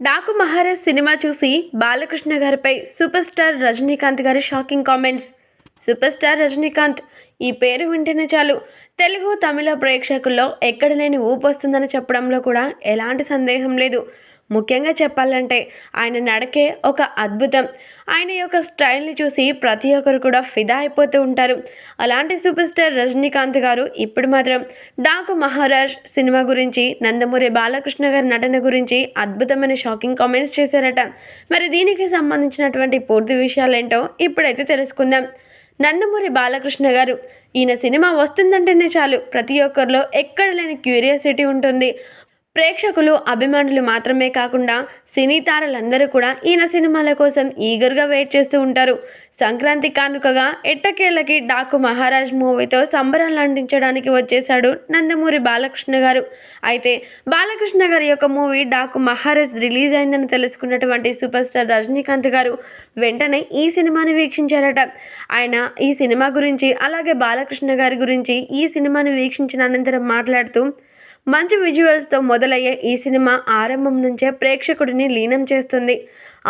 Daaku Maharaj cinema చూసి బాలకృష్ణ గారిపై super star Rajinikanth గారి shocking comments. Super star Rajinikanth ఈ పేరు వింటేనే చాలు తెలుగు తమిళ ప్రేక్షకుల్లో ఎక్కడ లేని ఊపు వస్తుందని చెప్పడంలో కూడా ఎలాంటి సందేహం లేదు. ముఖ్యంగా చెప్పాలంటే ఆయన నడకే ఒక అద్భుతం. ఆయన యొక్క స్టైల్ని చూసి ప్రతి ఒక్కరు కూడా ఫిదా అయిపోతూ ఉంటారు. అలాంటి సూపర్ స్టార్ రజనీకాంత్ గారు ఇప్పుడు మాత్రం డాకు మహారాజ్ సినిమా గురించి, నందమూరి బాలకృష్ణ గారి నటన గురించి అద్భుతమైన షాకింగ్ కామెంట్స్ చేశారట. మరి దీనికి సంబంధించినటువంటి పూర్తి విషయాలేంటో ఇప్పుడైతే తెలుసుకుందాం. నందమూరి బాలకృష్ణ గారు ఈయన సినిమా వస్తుందంటేనే చాలు ప్రతి ఒక్కరిలో ఎక్కడ లేని క్యూరియాసిటీ ఉంటుంది. ప్రేక్షకులు, అభిమానులు మాత్రమే కాకుండా సినీ తారలందరూ కూడా ఈయన సినిమాల కోసం ఈగర్గా వెయిట్ చేస్తూ ఉంటారు. సంక్రాంతి కానుకగా ఎట్టకేళ్ళకి డాకు మహారాజ్ మూవీతో సంబరాలు అందించడానికి వచ్చేశాడు నందమూరి బాలకృష్ణ గారు. అయితే బాలకృష్ణ గారి యొక్క మూవీ డాకు మహారాజ్ రిలీజ్ అయిందని తెలుసుకున్నటువంటి సూపర్ స్టార్ రజనీకాంత్ గారు వెంటనే ఈ సినిమాని వీక్షించారట. ఆయన ఈ సినిమా గురించి, అలాగే బాలకృష్ణ గారి గురించి ఈ సినిమాని వీక్షించిన అనంతరం మాట్లాడుతూ, మంచి విజువల్స్తో మొదలయ్యే ఈ సినిమా ఆరంభం నుంచే ప్రేక్షకుడిని లీనం చేస్తుంది.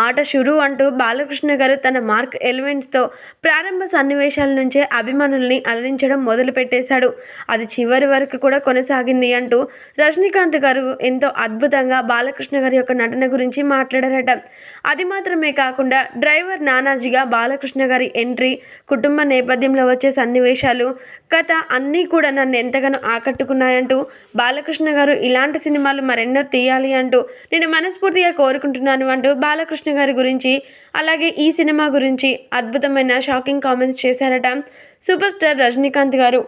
ఆట షురు అంటూ బాలకృష్ణ గారు తన మార్క్ ఎలిమెంట్స్తో ప్రారంభ సన్నివేశాల నుంచే అభిమానుల్ని అలరించడం మొదలుపెట్టేశాడు. అది చివరి వరకు కూడా కొనసాగింది అంటూ రజనీకాంత్ గారు ఎంతో అద్భుతంగా బాలకృష్ణ గారి యొక్క నటన గురించి మాట్లాడారట. అది మాత్రమే కాకుండా డ్రైవర్ నానాజీగా బాలకృష్ణ గారి ఎంట్రీ, కుటుంబ నేపథ్యంలో వచ్చే సన్నివేశాలు, కథ అన్నీ కూడా నన్ను ఎంతగానో ఆకట్టుకున్నాయంటూ బాలకృష్ణ గారు ఇలాంటి సినిమాలు మరెన్నో తీయాలి అంటూ నేను మనస్ఫూర్తిగా కోరుకుంటున్నాను అంటూ బాలకృష్ణ గారి గురించి, అలాగే ఈ సినిమా గురించి అద్భుతమైన షాకింగ్ కామెంట్స్ చేశారట సూపర్ స్టార్ రజనీకాంత్ గారు.